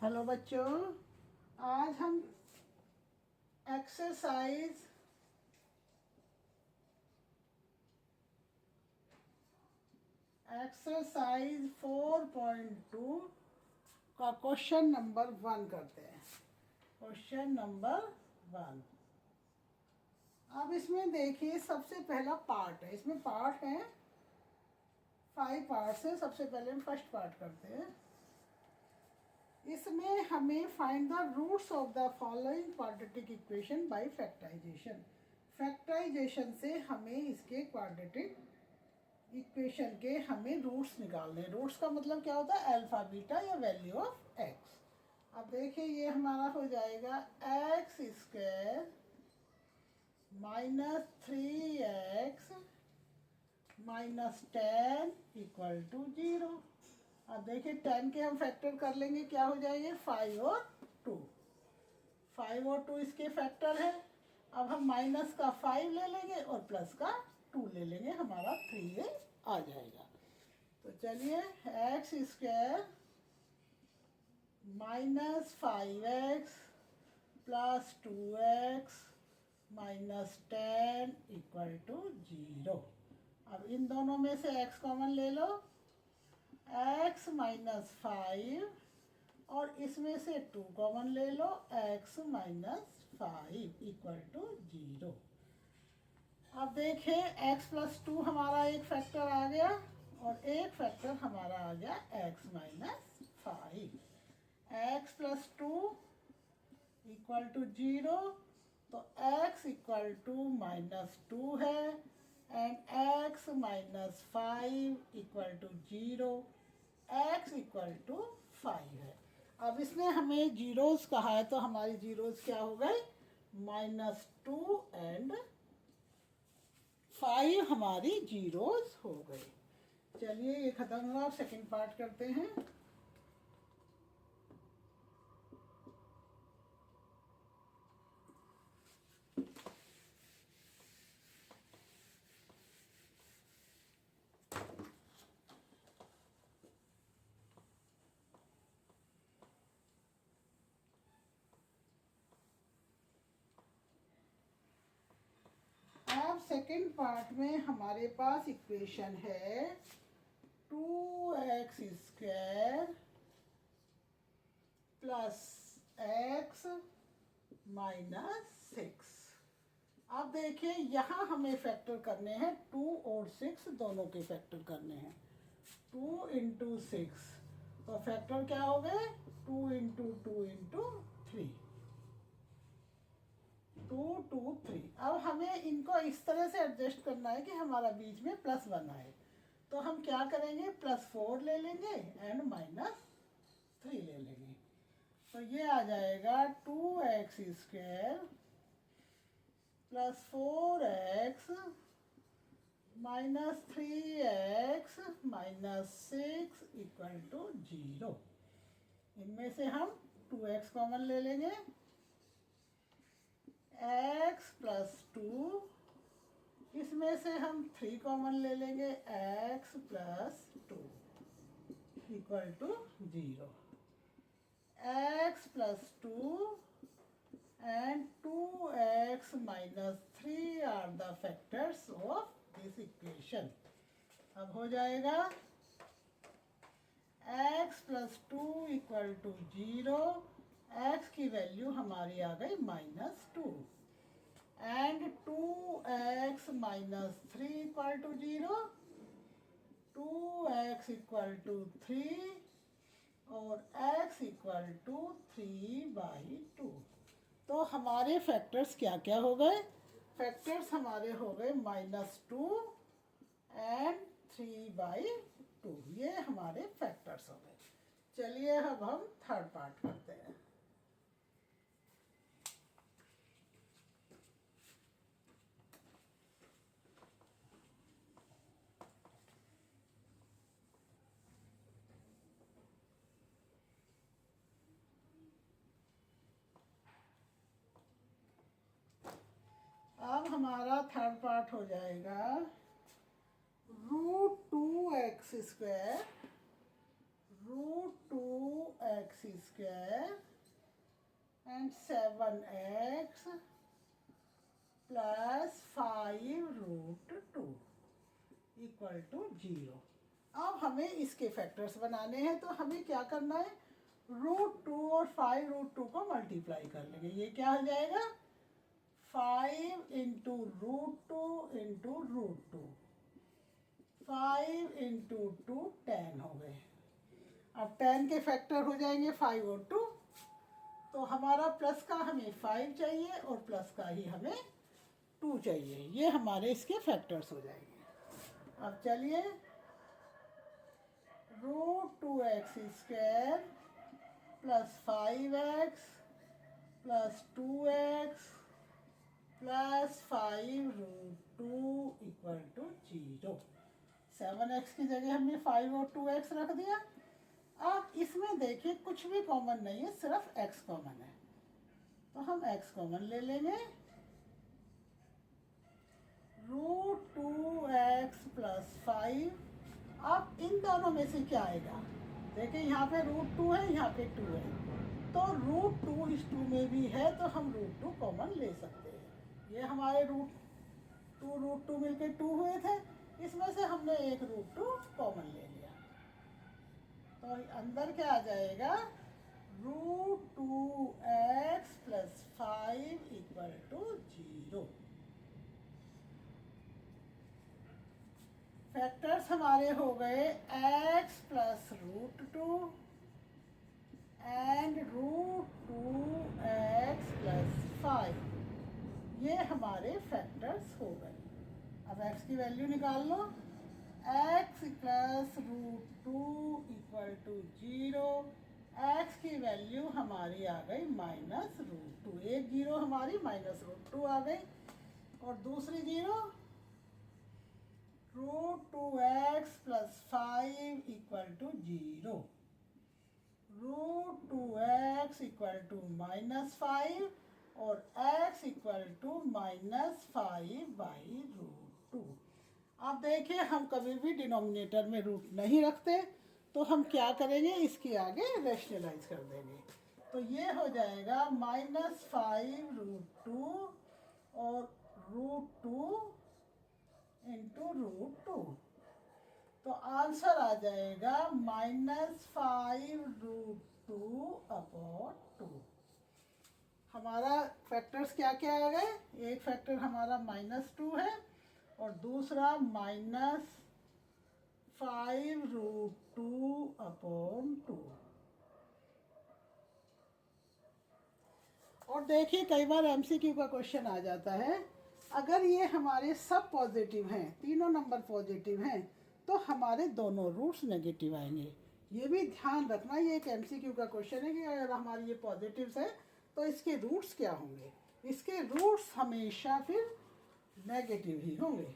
Hello बच्चों, आज हम एक्सरसाइज एक्सरसाइज 4.2 का क्वेश्चन नंबर 1 करते हैं। Question number 1। अब इसमें देखिए, सबसे पहला पार्ट है। इसमें पार्ट है 5 पार्ट्स है। सबसे पहले हम फर्स्ट पार्ट करते हैं। इसमें हमें find the roots of the following quadratic equation by factorisation. Factorisation से हमें इसके क्वाड्रेटिक इक्वेशन के हमें रूट्स निकालने। रूट्स का मतलब क्या होता है? अल्फा बीटा या वैल्यू ऑफ एक्स। अब देखिए, ये हमारा हो जाएगा x square minus 3x minus 10 equal to 0। अब देखिए 10 के हम फैक्टर कर लेंगे, क्या हो जाएंगे? 5 और 2। 5 और 2 इसके फैक्टर है। अब हम माइनस का 5 ले लेंगे और प्लस का 2 ले लेंगे, हमारा 3 आ जाएगा। तो चलिए, x square minus 5x plus 2x minus 10 equal to 0। अब इन दोनों में से x कॉमन ले लो, x माइनस 5, और इसमें से 2 कॉमन ले लो, x माइनस 5 इक्वल टू 0। अब देखें, x प्लस 2 हमारा एक फैक्टर आ गया और एक फैक्टर हमारा आ गया x minus 5। x plus 2 equal to 0, तो x इक्वल टू माइनस 2 है and x minus 5 equal to 0, x equal to 5 है। अब इसमें हमें जीरोस कहा है, तो हमारी जीरोस क्या हो गए? -2 एंड 5 हमारी जीरोस हो गई। चलिए, ये खत्म हुआ। अब सेकंड पार्ट करते हैं। अब सेकंड पार्ट में हमारे पास इक्वेशन है 2x square plus x minus 6। अब देखिए, यहाँ हमें फैक्टर करने हैं 2 और 6 दोनों के फैक्टर करने हैं। 2 इंटू 6, तो फैक्टर क्या हो गए? 2 इंटू 2 इंटू 3, 2 2 3। अब हमें इनको इस तरह से एडजस्ट करना है कि हमारा बीच में +1 आए। तो हम क्या करेंगे? +4 ले लेंगे एंड -3 ले लेंगे। तो ये आ जाएगा 2x square plus 4x minus 3x minus 6 equal to 0। इनमें से हम 2x कॉमन ले लेंगे, x प्लस 2, इसमें से हम 3 कॉमन ले लेंगे, x plus 2 equal to 0। x plus 2 and 2x minus 3 are the factors of this equation। अब हो जाएगा x plus 2 equal to 0, x की वैल्यू हमारी आ गई -2 and 2x minus 3 equal to 0, 2x equal to 3 और x इक्वल टू 3/2। तो हमारे फैक्टर्स क्या क्या हो गए? फैक्टर्स हमारे हो गए -2 एंड 3/2। ये हमारे फैक्टर्स हो गए। चलिए, अब हम थर्ड पार्ट करते हैं। अब हमारा थर्ड पार्ट हो जाएगा √2x square √2x² and 7x plus 5√2 equal to 0। अब हमें इसके फैक्टर्स बनाने हैं, तो हमें क्या करना है, √2 और 5√2 को मल्टीप्लाई कर लेंगे। ये क्या हो जाएगा, 5 इंटू √2 इंटू √2, 5 इंटू 2 10 हो गए। अब 10 के फैक्टर हो जाएंगे 5 और 2, तो हमारा प्लस का हमें 5 चाहिए और प्लस का ही हमें 2 चाहिए। ये हमारे इसके फैक्टर्स हो जाएंगे। अब चलिए, √2x² plus 5x plus 2x plus 5√2 equal to 0। 7x की जगह हमने 5 और 2x रख दिया। अब इसमें देखिए कुछ भी कॉमन नहीं है, सिर्फ x कॉमन है, तो हम x कॉमन ले लेंगे। √2x प्लस 5, अब इन दोनों में से क्या आएगा, देखिए यहाँ पे √2 है, यहाँ पे 2 है, तो √2 इस 2 में भी है, तो हम √2 कॉमन ले सकते हैं। ये हमारे √2 मिलके 2 हुए थे, इसमें से हमने एक √2 कॉमन ले लिया, तो अंदर क्या आ जाएगा, √2x plus 5 equal to 0। Factors हमारे हो गए x plus √2 and √2x plus 5, ये हमारे फैक्टर्स हो गए। अब x की वैल्यू निकाल लो, x plus √2 equal to 0, x की वैल्यू हमारी आ गई -√2, एक 0 हमारी -√2 आ गई, और दूसरी 0 √2x plus 5 equal to 0, √2x equal to -5 और x इक्वल टू -5/√2। अब देखिए, हम कभी भी डिनोमिनेटर में रूट नहीं रखते, तो हम क्या करेंगे, इसके आगे रैशनलाइज कर देंगे, तो ये हो जाएगा -5√2 और √2 इंटू √2, तो आंसर आ जाएगा -5√2/2। हमारा फैक्टर्स क्या क्या आ गए, एक फैक्टर हमारा -2 है और दूसरा -5√2/2। और देखिए, कई बार MCQ का क्वेश्चन आ जाता है, अगर ये हमारे सब पॉजिटिव हैं, तीनों नंबर पॉजिटिव हैं, तो हमारे दोनों रूट्स नेगेटिव आएंगे। ये भी ध्यान रखना, ये एक MCQ का क्वेश्चन है कि अगर हमारे ये पॉजिटिव्स है तो इसके रूट्स क्या होंगे। इसके रूट्स हमेशा फिर नेगेटिव ही होंगे।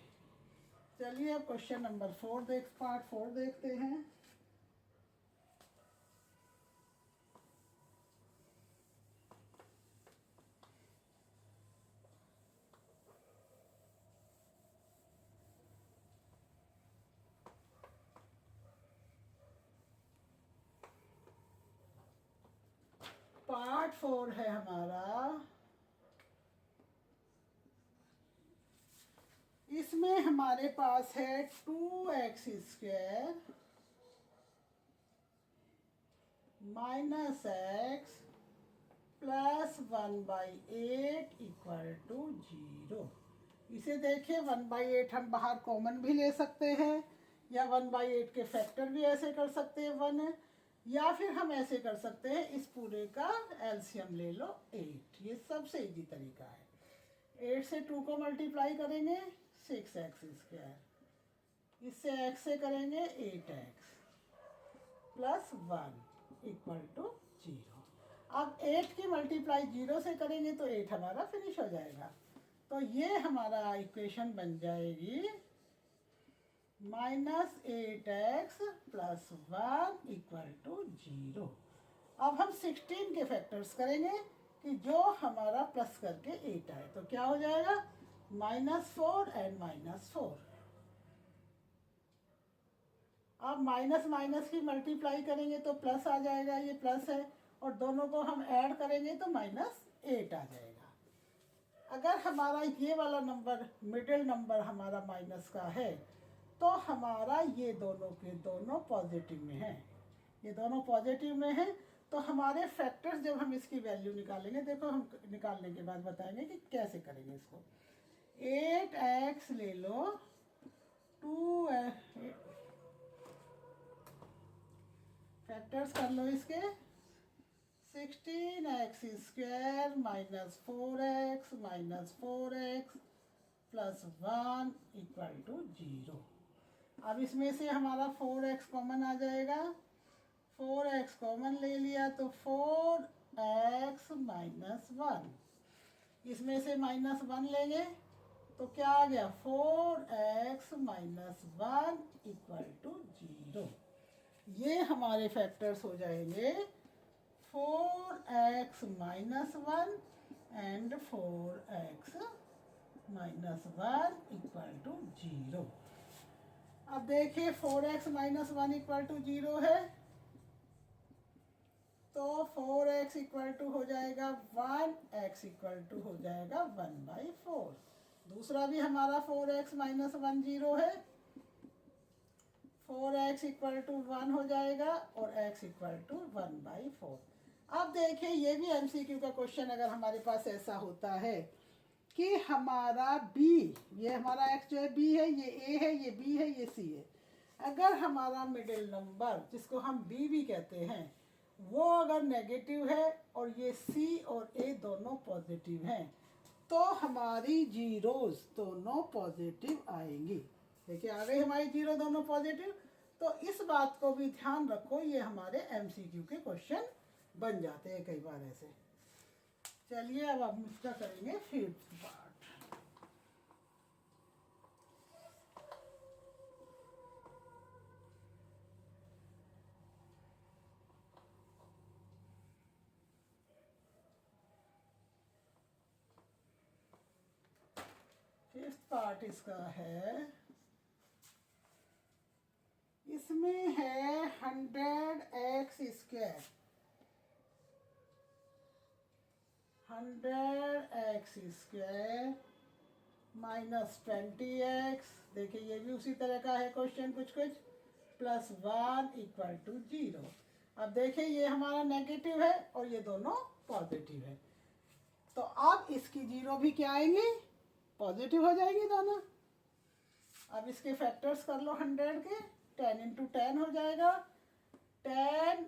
चलिए अब क्वेश्चन नंबर 4 पार्ट 4 देखते हैं। पार्ट 4 है हमारा, इसमें हमारे पास है 2x² minus x plus 1/8 equal to 0। इसे देखिए 1/8 हम बाहर कॉमन भी ले सकते हैं, या 1/8 के फैक्टर भी ऐसे कर सकते हैं 1 है, या फिर हम ऐसे कर सकते हैं, इस पूरे का एलसीएम ले लो 8, ये सबसे इजी तरीका है। 8 से 2 को मल्टीप्लाई करेंगे 6x², इससे x से करेंगे 8x प्लस 1 इक्वल टू 0। अब 8 की मल्टीप्लाई 0 से करेंगे तो 8 हमारा फिनिश हो जाएगा, तो ये हमारा इक्वेशन बन जाएगी -8x प्लस 1 इक्वल टू 0। अब हम 16 के फैक्टर्स करेंगे कि जो हमारा प्लस करके 8 आए, तो क्या हो जाएगा, -4 एंड -4। अब माइनस माइनस की मल्टीप्लाई करेंगे तो प्लस आ जाएगा, ये प्लस है, और दोनों को हम ऐड करेंगे तो -8 आ जाएगा। अगर हमारा ये वाला नंबर मिडिल नंबर हमारा माइनस का है तो हमारा ये दोनों के दोनों पॉजिटिव में है, ये दोनों पॉजिटिव में है, तो हमारे फैक्टर्स जब हम इसकी वैल्यू निकालेंगे, देखो हम निकालने के बाद बताएंगे कि कैसे करेंगे इसको। 8x ले लो, 2 फैक्टर्स कर लो इसके, 16x square minus 4x plus 1 equal to 0। अब इसमें से हमारा 4x कॉमन आ जाएगा, 4x कॉमन ले लिया तो 4x माइनस 1, इसमें से -1 लेंगे तो क्या आ गया, 4x माइनस 1 इक्वल टू 0। ये हमारे फैक्टर्स हो जाएंगे 4x minus 1 and 4x minus 1 equal to 0। अब देखिए 4x माइनस 1 इक्वल टू 0 है, तो 4x इक्वल टू हो जाएगा 1, x इक्वल टू हो जाएगा 1/4। दूसरा भी हमारा 4x माइनस 1 0 है, 4x इक्वल टू 1 हो जाएगा और x इक्वल टू 1/4। अब देखिए ये भी MCQ का क्वेश्चन अगर हमारे पास ऐसा होता है कि हमारा b, ये हमारा x जो है b है, ये a है, ये b है, ये c है, अगर हमारा मिडिल नंबर जिसको हम b भी कहते हैं वो अगर नेगेटिव है और ये c और a दोनों पॉजिटिव हैं तो हमारी जीरोस दोनों पॉजिटिव आएंगी। देखिए आ गई हमारी जीरो दोनों पॉजिटिव। तो इस बात को भी ध्यान रखो, ये हमारे MCQ के क्वेश्चन बन जाते हैं कई बार ऐसे। चलिए अब हम इसका करेंगे फिफ्थ पार्ट। फिफ्थ पार्ट इसका है, इसमें है 100x square, 100x square minus 20x, देखिए ये भी उसी तरह का है क्वेश्चन कुछ प्लस 1 इक्वल टू 0। अब देखिए ये हमारा नेगेटिव है और ये दोनों पॉजिटिव है, तो अब इसकी जीरो भी क्या आएंगी, पॉजिटिव हो जाएगी दोनों। अब इसके फैक्टर्स कर लो 100 के, 10 इंटू 10 हो जाएगा, 10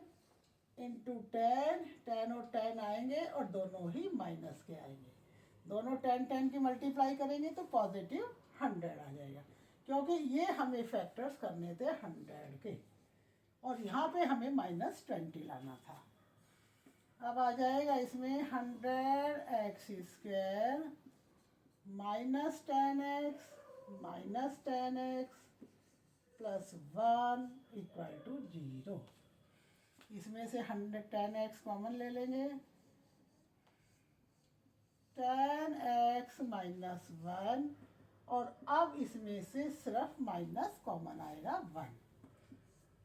इंटू 10, 10 और 10 आएंगे और दोनों ही माइनस के आएंगे, दोनों 10 10 की मल्टीप्लाई करेंगे तो पॉजिटिव 100 आ जाएगा, क्योंकि ये हमें फैक्टर्स करने थे 100 के और यहाँ पे हमें -20 लाना था। अब आ जाएगा इसमें 100x square minus 10x plus 1 equal to 0। इसमें से 10x कॉमन ले लेंगे, 10x माइनस 1, और अब इसमें से सिर्फ माइनस कॉमन आएगा 1।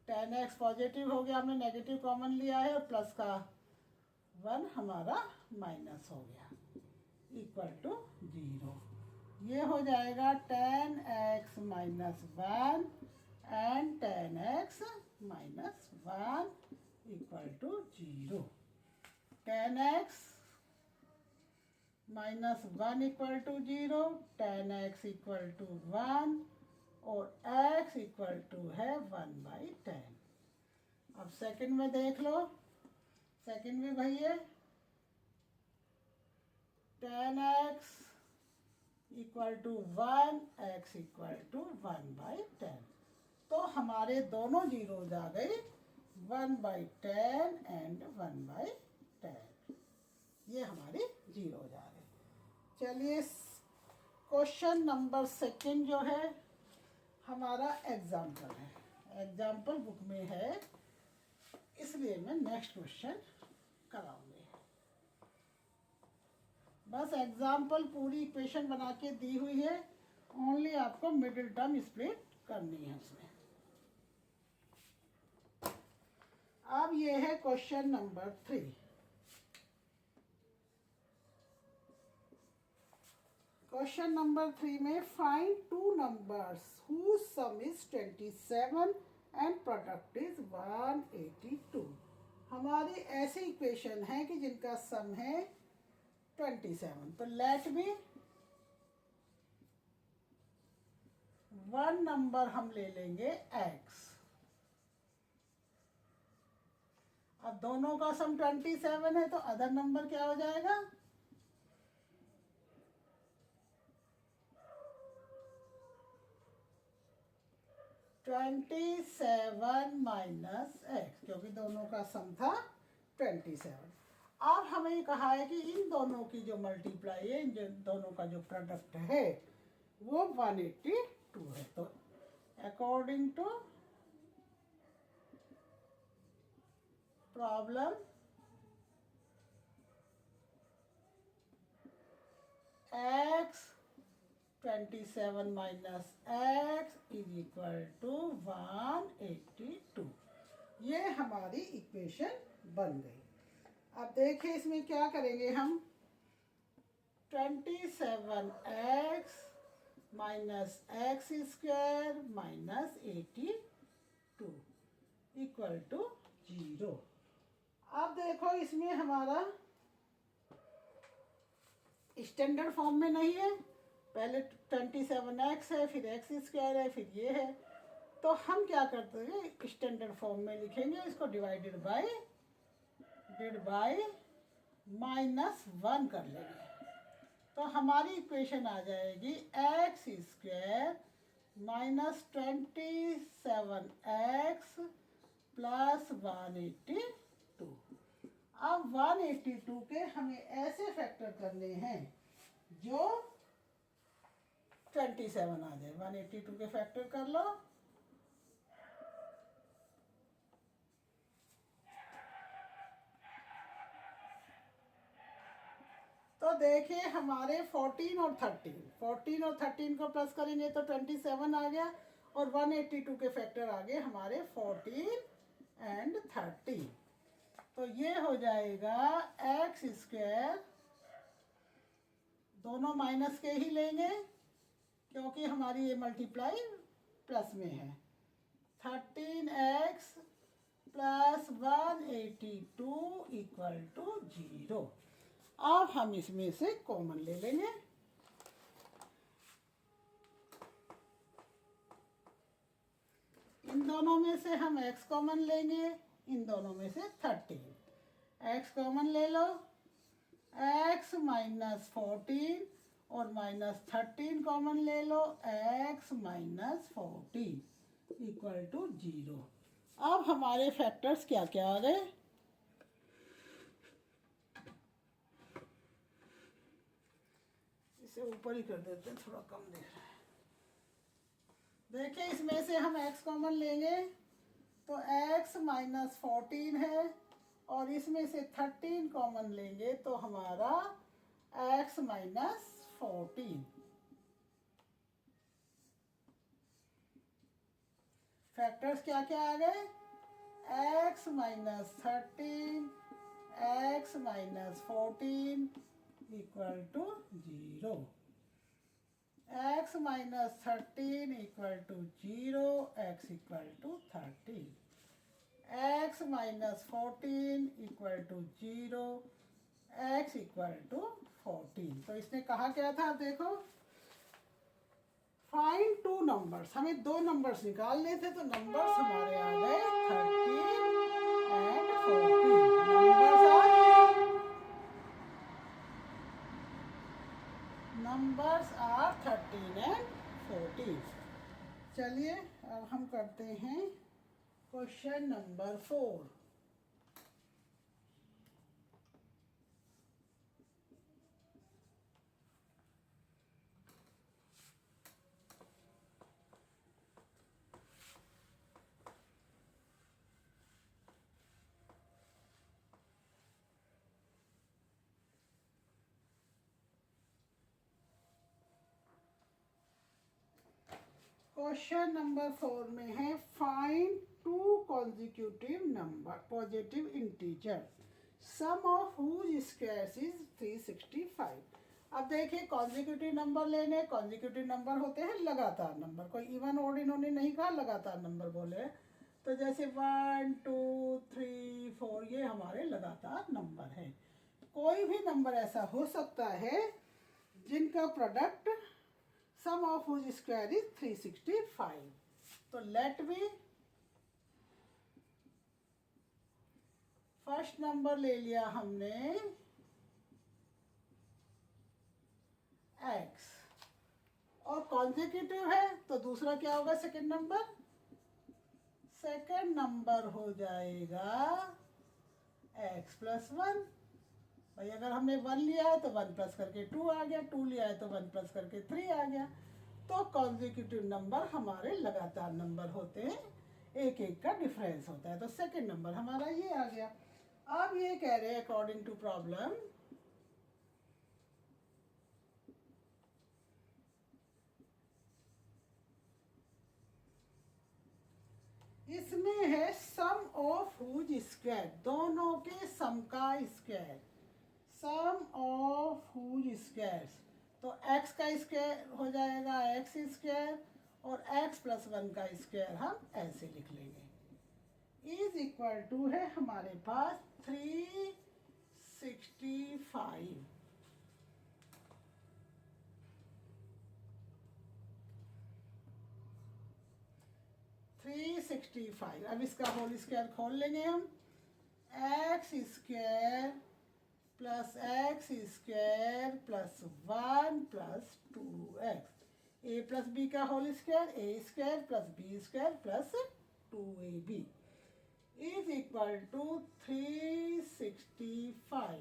10x पॉजिटिव हो गया, हमने नेगेटिव कॉमन लिया है और प्लस का 1 हमारा माइनस हो गया इक्वल टू 0। ये हो जाएगा 10x minus 1 and 10x minus 1 equal to 0। 10x minus 1 equal to 0, 10x equal to 1 और x इक्वल टू है 1/10। अब सेकंड में देख लो, सेकंड में भाई है 10x equal to 1, x equal to 1/10। तो हमारे दोनों जीरोज आ गए 1/10 एंड 1/10, ये हमारे जीरोज आ गए। चलिए क्वेश्चन नंबर सेकंड जो है हमारा एग्जाम्पल है, एग्जाम्पल बुक में है, इसलिए मैं नेक्स्ट क्वेश्चन कराऊंगी। बस एग्जाम्पल पूरी इक्वेशन बना के दी हुई है, ओनली आपको मिडिल टर्म स्प्लिट करनी है उसमें। अब ये है क्वेश्चन नंबर 3। क्वेश्चन नंबर 3 में find two numbers whose sum is 27 and product is 182। हमारी ऐसी इक्वेशन है कि जिनका सम है 27। तो लेट में वन नंबर हम ले लेंगे x। अब दोनों का सम 27 है तो अदर नंबर क्या हो जाएगा? 27 माइनस एक्स, क्योंकि दोनों का सम था 27। अब हमें कहा है कि इन दोनों की जो मल्टीप्लाई है, इन दोनों का जो प्रोडक्ट है वो 182 है। तो according to problem x 27 minus x is equal to 182। ये हमारी इक्वेशन बन गई। अब देखिए इसमें क्या करेंगे हम। 27x minus x square minus 82 equal to 0। अब देखो इसमें हमारा स्टैंडर्ड फॉर्म में नहीं है, पहले 27x है, फिर एक्स स्क्वायर है, फिर ये है। तो हम क्या करते हैं, स्टैंडर्ड फॉर्म में लिखेंगे इसको, डिवाइडेड बाय -1 कर लेंगे। तो हमारी इक्वेशन आ जाएगी x square minus 27x plus 182। अब 182 के हमें ऐसे फैक्टर करने हैं जो 27 आ जाए। 182 के फैक्टर कर लो। तो देखिए हमारे 14 और 13 को प्लस करेंगे तो 27 आ गया, और 182 के फैक्टर आ गए हमारे 14 एंड 13। तो ये हो जाएगा एक्स स्क्वायर, दोनों माइनस के ही लेंगे क्योंकि हमारी ये मल्टीप्लाई प्लस में है। 13x plus 182 equal to 0। अब हम इसमें से कॉमन ले लेंगे। इन दोनों में से हम x कॉमन लेंगे, इन दोनों में से 13। x कॉमन ले लो, x माइनस 14 और माइनस 13 कॉमन ले लो, x माइनस 14 इक्वल टू 0। अब हमारे फैक्टर्स क्या क्या आ गए। इसे ऊपर ही कर देते हैं, थोड़ा कम दिख रहा है। देखिए इसमें से हम x कॉमन लेंगे तो x माइनस 14 है, और इसमें से 13 कॉमन लेंगे तो हमारा x माइनस 14। फैक्टर्स क्या क्या आ गए, x minus 13, x minus 14 equal to 0। x minus 13 equal to 0, x equal to 13। x minus 14 equal to 0, x equal to 14। तो इसने कहा क्या था, देखो फाइंड टू नंबर्स, हमें दो नंबर्स निकालने थे। तो नंबर्स हमारे आ गए 13 एंड 14। Numbers are 13 and 14। चलिए अब हम करते हैं क्वेश्चन नंबर 4। क्वेश्चन नंबर 4 में है find two consecutive number positive integers, sum of whose squares is 365. अब देखिए कॉन्जिक्यूटिव नंबर लेने, कॉन्जिक्यूटिव नंबर होते हैं लगातार नंबर, कोई इवन ओड इन्होंने नहीं कहा, लगातार नंबर बोले। तो जैसे 1 2 3 4 ये हमारे लगातार नंबर हैं। कोई भी नंबर ऐसा हो सकता है जिनका product sum of whose square is 365। तो लेट बी फर्स्ट नंबर ले लिया हमने x, और कॉन्जिक्यूटिव है तो दूसरा क्या होगा सेकंड नंबर? सेकंड नंबर हो जाएगा x प्लस 1। भाई अगर हमने 1 लिया है तो 1 प्लस करके 2 आ गया, 2 लिया है तो 1 प्लस करके 3 आ गया। तो कॉन्जिक्यूटिव नंबर हमारे लगातार नंबर होते हैं, एक एक का डिफरेंस होता है। तो सेकंड नंबर हमारा ये आ गया। अब ये कह रहे हैं अकॉर्डिंग टू प्रॉब्लम इसमें है सम ऑफ हुज स्क्वायर, दोनों के सम का square, sum of whose square. तो x का स्क्वायर हो जाएगा x स्क्वायर और x प्लस 1 का स्क्वायर हम ऐसे लिख लेंगे, इज इक्वल टू है हमारे पास 365। 365। अब इसका होल स्क्वायर खोल लेंगे हम, x square plus x square plus 1 plus 2x, A plus B का whole square, A square plus B square plus 2ab is equal to 365।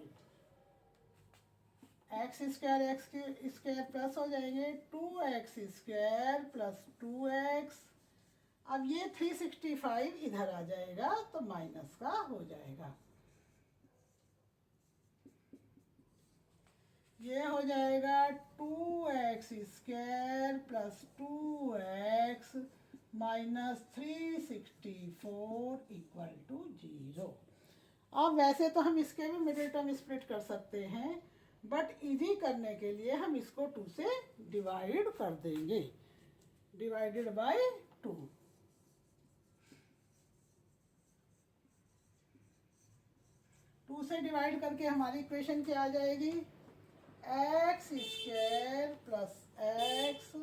X square x के square plus हो जाएंगे 2x स्क्वायर प्लस 2x। अब ये 365 इधर आ जाएगा तो minus का हो जाएगा, ये हो जाएगा 2x square plus 2x minus 364 equal to 0। अब वैसे तो हम इसके भी मिडिल टर्म स्प्लिट कर सकते हैं, बट इजी करने के लिए हम इसको 2 से डिवाइड कर देंगे, डिवाइडेड बाय 2। टू से डिवाइड करके हमारी इक्वेशन क्या आ जाएगी? X square plus x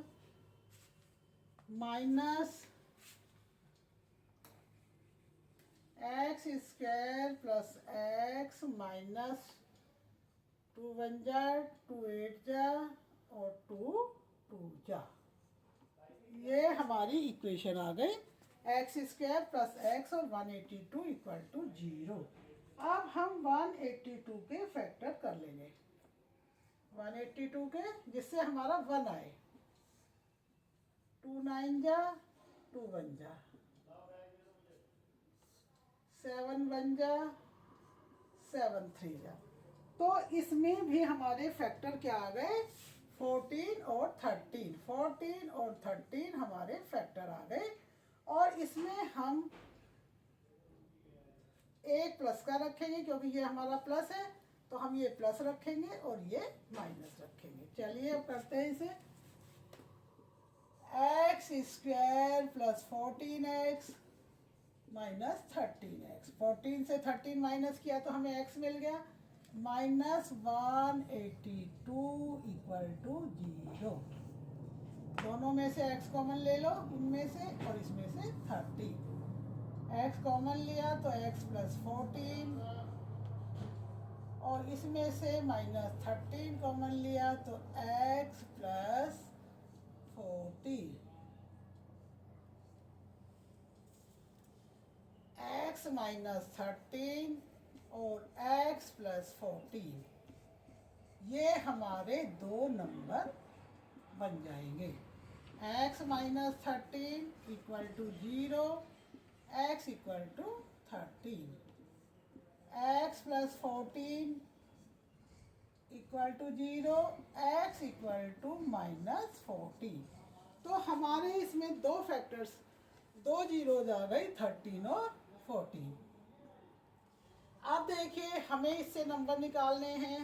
minus x square plus x minus 2 1 जा 2 8 जा और 2 2 जा। ये हमारी इक्वेशन आ गई, एक्स स्क्वायर प्लस एक्स और 182 इक्वल टू 0। अब हम 182 के फैक्टर कर लेंगे, 182 के, जिससे हमारा 1 आए। 2 9 जा 2 1 जा 7 1 जा 7 3 जा। तो इसमें भी हमारे फैक्टर क्या आ गए? 14 और 13, 14 और 13 हमारे फैक्टर आ गए। और इसमें हम एक प्लस का रखेंगे क्योंकि ये हमारा प्लस है, तो हम ये प्लस रखेंगे और ये माइनस रखेंगे। चलिए अब करते हैं इसे, x square plus 14x minus 13x, 14 से 13 माइनस किया तो हमें x मिल गया, माइनस 182 इक्वल टू 0। दोनों में से x कॉमन ले लो, इनमें से और इसमें से 30, x कॉमन लिया तो x प्लस 14 और इसमें से माइनस 13 कॉमन लिया तो x प्लस 40, x माइनस 13 और x प्लस 14, ये हमारे दो नंबर बन जाएंगे। x minus 13 equal to 0, x equal to 13, x plus 14 equal to 0, x equal to minus 14। तो हमारे इसमें दो फैक्टर्स दो जीरोज आ गई 13 और 14। अब देखिए हमें इससे नंबर निकालने हैं।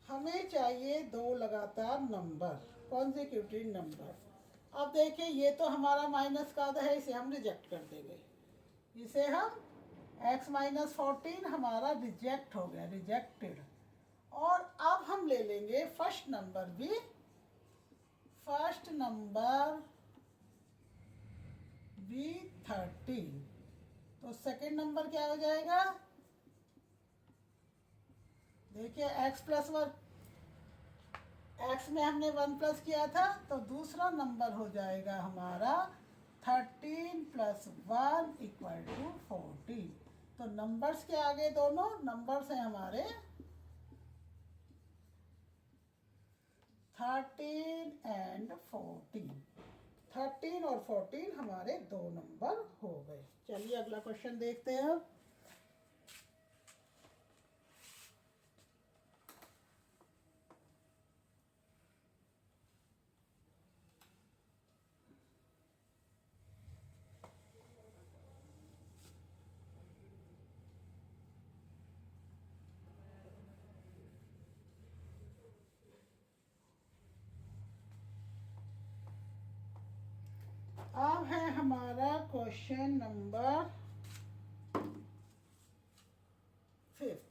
हमें चाहिए दो लगातार नंबर, कॉन्जिक्यूटिव नंबर। अब देखिए ये तो हमारा माइनस का आधा है, इसे हम रिजेक्ट कर देंगे। इसे हम x माइनस 14 हमारा रिजेक्ट हो गया, रिजेक्टेड। और अब हम ले लेंगे फर्स्ट नंबर भी, फर्स्ट नंबर भी 13। तो सेकेंड नंबर क्या हो जाएगा? देखिए x प्लस 1, x में हमने 1 प्लस किया था, तो दूसरा नंबर हो जाएगा हमारा 13 प्लस 1 इक्वल टू 14। तो नंबर्स के आगे दोनों नंबर्स हैं हमारे 13 एंड 14। 13 और 14 हमारे दो नंबर हो गए। चलिए अगला क्वेश्चन देखते हैं। अब है हमारा क्वेश्चन नंबर 5।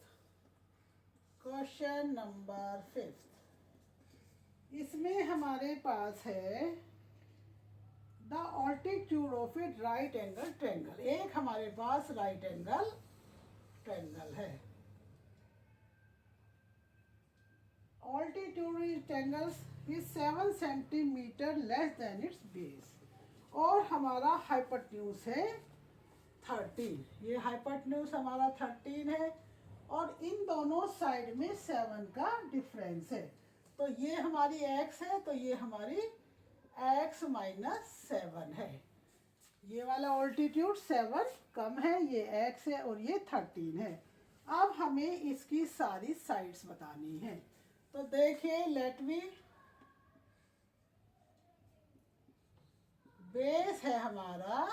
क्वेश्चन नंबर 5, इसमें हमारे पास है the altitude of A right angle triangle. एक हमारे पास राइट एंगल ट्रायंगल है। Altitude is triangles is 7 centimetre less than it's base. और हमारा हाइपोटेन्यूज है 13। ये हाइपोटेन्यूज हमारा 13 है और इन दोनों साइड में 7 का डिफरेंस है। तो ये हमारी x है, तो ये हमारी x माइनस 7 है। ये वाला ऑल्टीट्यूड 7 कम है, ये x है और ये 13 है। अब हमें इसकी सारी साइड्स बतानी है। तो देखिए लेट मी, बेस है हमारा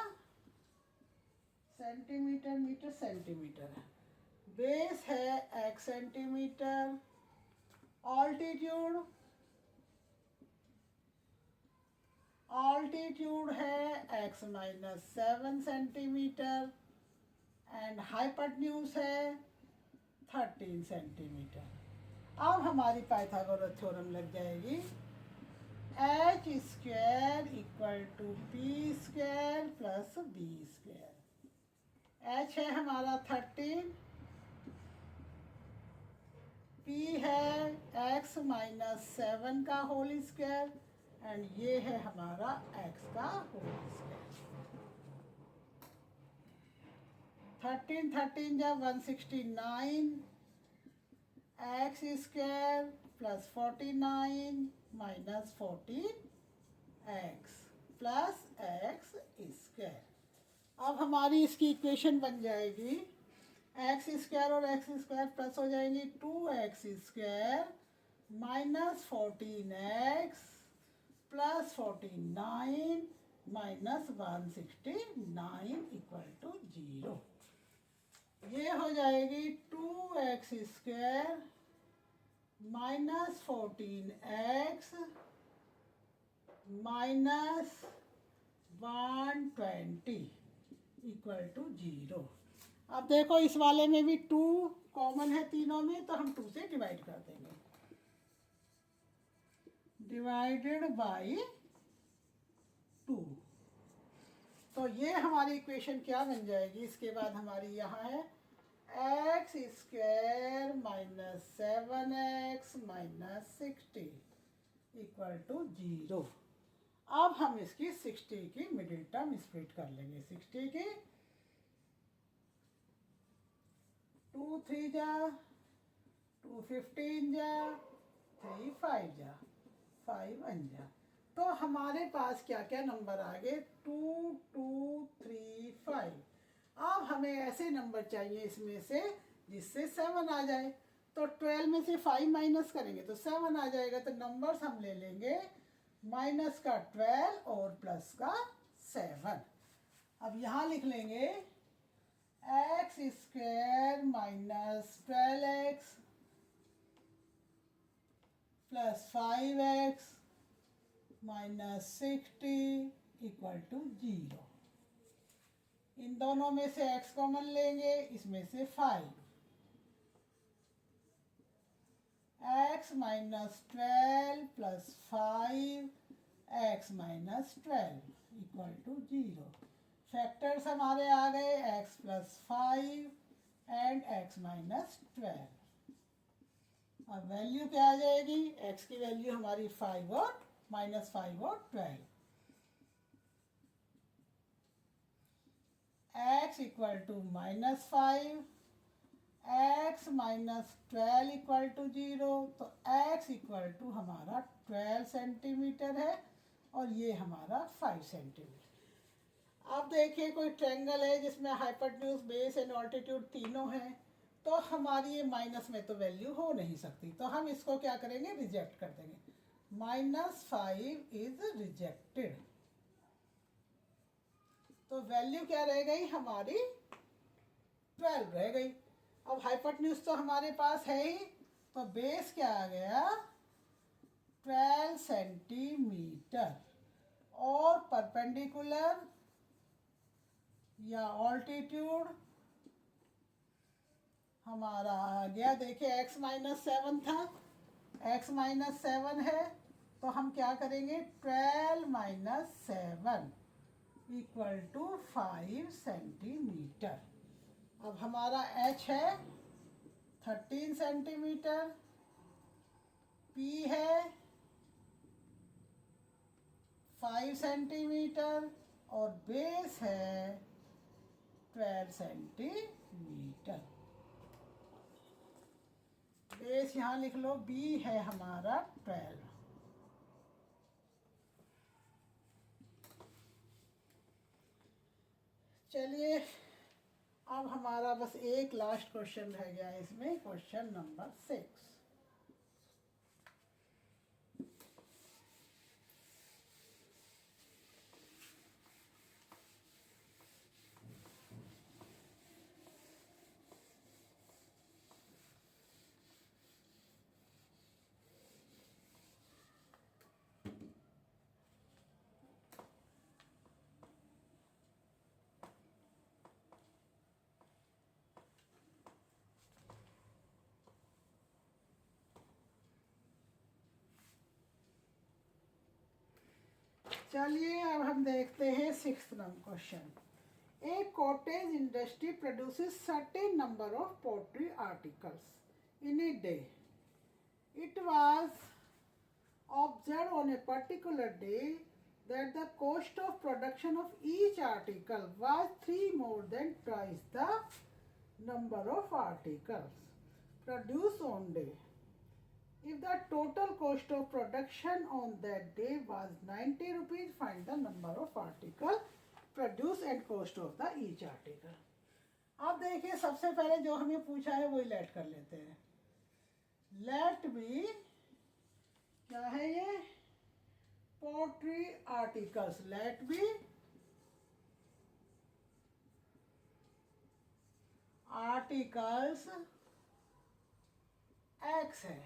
सेंटीमीटर मीटर सेंटीमीटर है, बेस है x सेंटीमीटर, ऑल्टीट्यूड है x minus 7 centimetre and hypotenuse है 13 सेंटीमीटर। अब हमारी पाइथागोरस थ्योरम लग जाएगी। H square equal to P square plus B square. H है हमारा 13, पी है एक्स माइनस 7 का होल स्क्वायर एंड ये है हमारा एक्स का होल स्क्वायर। 13 13 जा 169 x square plus 49 minus 14 x plus x square. अब हमारी इसकी इक्वेशन बन जाएगी एक्स स्क्वायर और एक्स स्क्वायर प्लस हो जाएंगी 2x square minus 14x plus 49 minus 169 equal to 0। ये हो जाएगी 2x square minus 14x minus 120 equal to 0। अब देखो इस वाले में भी 2 कॉमन है तीनों में, तो हम 2 से डिवाइड कर देंगे। Divided by 2। तो ये हमारी इक्वेशन क्या बन जाएगी? इसके बाद हमारी यहाँ है x square minus 7x minus 60 equal to 0। अब हम इसकी 60 की मिडिल टर्म स्प्लिट कर लेंगे। 60 की 2 3 जा 2 15 जा 3 5 जा 5 1 जा। तो हमारे पास क्या क्या नंबर आ गए? 2 2 3 5। अब हमें ऐसे नंबर चाहिए इसमें से जिससे 7 आ जाए। तो 12 में से 5 माइनस करेंगे तो 7 आ जाएगा। तो नंबर्स हम ले लेंगे माइनस का 12 और प्लस का 7। अब यहाँ लिख लेंगे x square minus 12x plus 5x minus 60 equal to 0। इन दोनों में से x कॉमन लेंगे, इसमें से 5 x minus 12 plus 5x minus 12 equal to 0। Factors हमारे आ गए x प्लस 5 एंड x माइनस 12। अब वैल्यू क्या आ जाएगी, x की वैल्यू हमारी 5 और माइनस 5 और 12। x equal to minus 5, x minus 12 equal to 0। तो x इक्वल टू हमारा 12 सेंटीमीटर है और ये हमारा 5 सेंटीमीटर। अब देखिए कोई ट्रायंगल है जिसमें हाइपोटेन्यूज, बेस एंड ऑल्टीट्यूड तीनों हैं, तो हमारी ये माइनस में तो वैल्यू हो नहीं सकती, तो हम इसको क्या करेंगे, रिजेक्ट कर देंगे। -5 इज रिजेक्टेड, तो वैल्यू क्या रह गई हमारी 12 रह गई। अब हाइपोटेन्यूज तो हमारे पास है ही, तो बेस क्या आ गया 12 सेंटीमीटर और परपेंडिकुलर या ऑल्टीट्यूड हमारा आ गया, देखिए x माइनस 7 था, x माइनस 7 है, तो हम क्या करेंगे 12 माइनस 7 इक्वल टू 5 सेंटीमीटर। अब हमारा h है 13 सेंटीमीटर, p है 5 सेंटीमीटर और बेस है 12 सेंटीमीटर। बेस यहाँ लिख लो, b है हमारा 12। चलिए अब हमारा बस एक लास्ट क्वेश्चन रह गया है इसमें, क्वेश्चन नंबर 6। चलिए अब हम देखते हैं 6th number question. A cottage industry produces certain number of pottery articles in a day. It was observed on a particular day that the cost of production of each article was 3 more than twice the number of articles produced on day. If the total cost of production on that day was 90 rupees, find the number of articles produced and cost of the each article. अब देखिए सबसे पहले जो हमें पूछा है वही late कर लेते हैं। लेट बी क्या है ये, pottery articles, let B articles x है।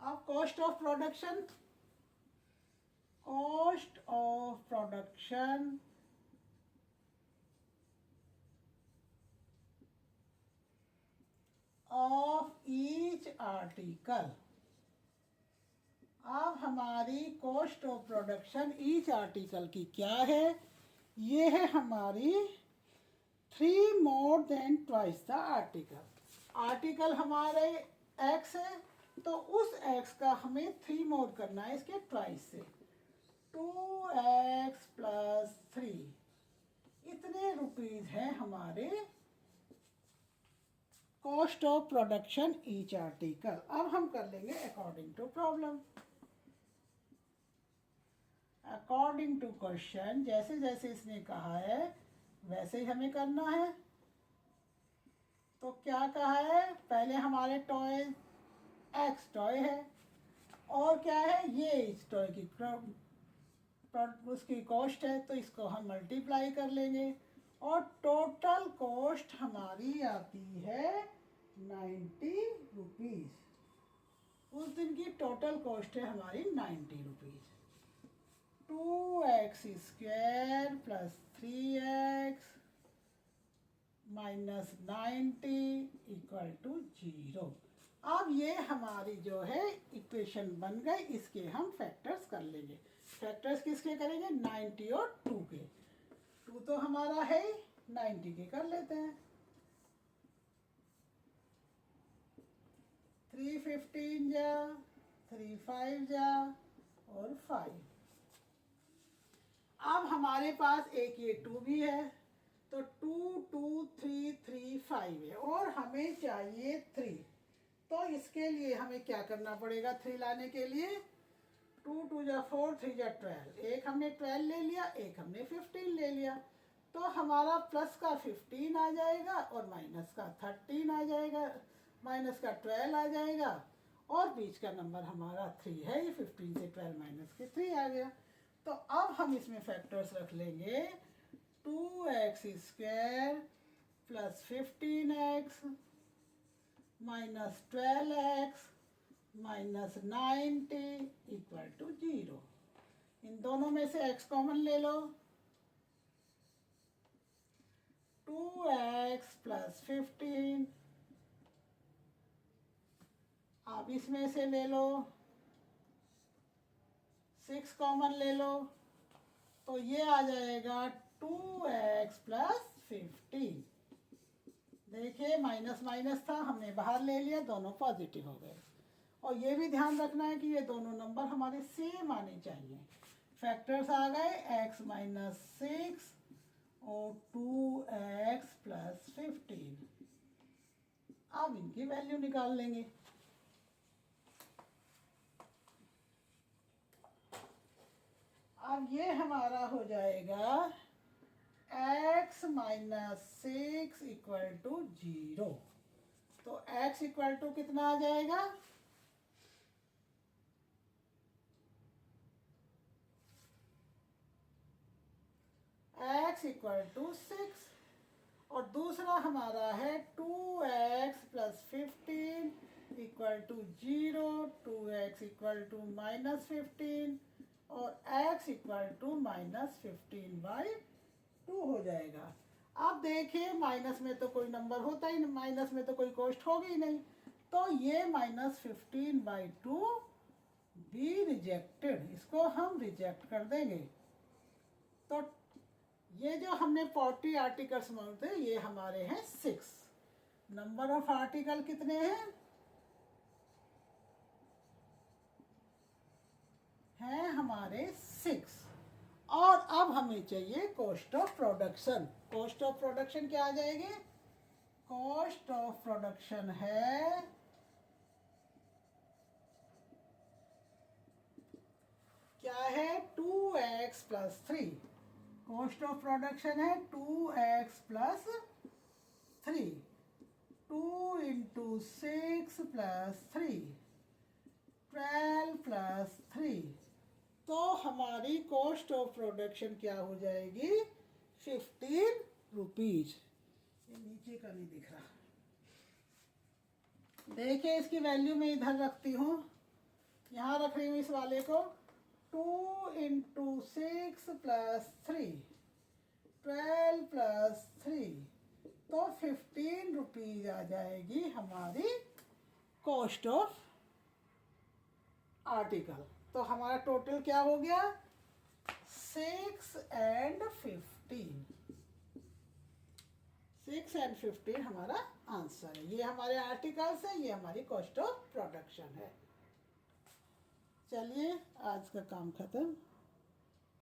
अब cost of production, cost of production of each article. अब हमारी cost of production each article की क्या है, ये है हमारी 3 more than twice the article. Article हमारे एक्स है, तो उस x का हमें 3 मोर करना है इसके ट्वाइस से, 2x प्लस 3। इतने रुपीज हैं हमारे cost of production each article. अब हम कर लेंगे according to problem, according to question. जैसे जैसे इसने कहा है वैसे ही हमें करना है। तो क्या कहा है, पहले हमारे टॉय एक्स टॉय है और क्या है ये इस टॉय की उसकी कॉस्ट है, तो इसको हम मल्टीप्लाई कर लेंगे और टोटल कॉस्ट हमारी आती है 90 रुपीज़। उस दिन की टोटल कॉस्ट है हमारी 90 rupees. 2x square plus 3x minus 90 equal to 0। अब ये हमारी जो है इक्वेशन बन गई, इसके हम फैक्टर्स कर लेंगे। फैक्टर्स किसके करेंगे? 90 और 2 के। 2 तो हमारा है, 90 के कर लेते हैं। 3 15 जा, 3 5 जा और 5। अब हमारे पास एक ये 2 भी है, तो 2 2 3 3 5 है और हमें चाहिए 3। तो इसके लिए हमें क्या करना पड़ेगा? 3 लाने के लिए 2 2 जा 4, 3 जा 12। एक हमने 12 ले लिया, एक हमने 15 ले लिया, तो हमारा प्लस का 15 आ जाएगा और माइनस का 13 आ जाएगा, माइनस का 12 आ जाएगा और बीच का नंबर हमारा 3 है। ये 15 से 12 माइनस के 3 आ गया। तो अब हम इसमें फैक्टर्स रख लेंगे। 2x square plus 15x minus 12x minus 90 equal to 0। इन दोनों में से x कॉमन ले लो। 2x प्लस 15, अब इसमें से ले लो 6 कॉमन ले लो, तो ये आ जाएगा 2x प्लस 15। देखिए माइनस माइनस था, हमने बाहर ले लिया, दोनों पॉजिटिव हो गए। और ये भी ध्यान रखना है कि ये दोनों नंबर हमारे सेम आने चाहिए। फैक्टर्स आ गए x माइनस 6 और 2x प्लस 15। अब इनकी वैल्यू निकाल लेंगे। अब ये हमारा हो जाएगा x माइनस 6 इक्वल टू 0। तो x इक्वल टू कितना आ जाएगा? x इक्वल टू 6 और दूसरा हमारा है 2x plus 15 equal to 0, 2x equal to minus 15 और x इक्वल टू माइनस 15/2 हो जाएगा। अब देखिए माइनस में तो कोई नंबर होता ही नहीं, माइनस में तो कोई कॉस्ट होगी ही नहीं, तो ये माइनस 15/2 बी रिजेक्टेड, इसको हम रिजेक्ट कर देंगे। तो ये जो हमने 40 आर्टिकल्स मांगते ये हमारे हैं 6। नंबर ऑफ आर्टिकल कितने हैं? हैं हमारे 6। और अब हमें चाहिए cost of production. Cost of production क्या आ जाएगी? कॉस्ट ऑफ प्रोडक्शन है क्या है? 2x plus 3। Cost of production है 2x plus 3। 2 into 6 plus 3, 12 plus 3। तो हमारी कॉस्ट ऑफ प्रोडक्शन क्या हो जाएगी? 15 रुपीज। ये नीचे का नहीं दिख रहा, देखिए इसकी वैल्यू मैं इधर रखती हूँ, यहाँ रख रही हूँ इस वाले को। 2 इंटू 6 प्लस 3, 12 प्लस 3, तो 15 रुपीज आ जाएगी हमारी कॉस्ट ऑफ आर्टिकल। तो हमारा टोटल क्या हो गया? 6 and 15। 6 and 15 हमारा आंसर है। ये हमारे आर्टिकल्स है, ये हमारी कॉस्ट ऑफ प्रोडक्शन है। चलिए आज का काम खत्म।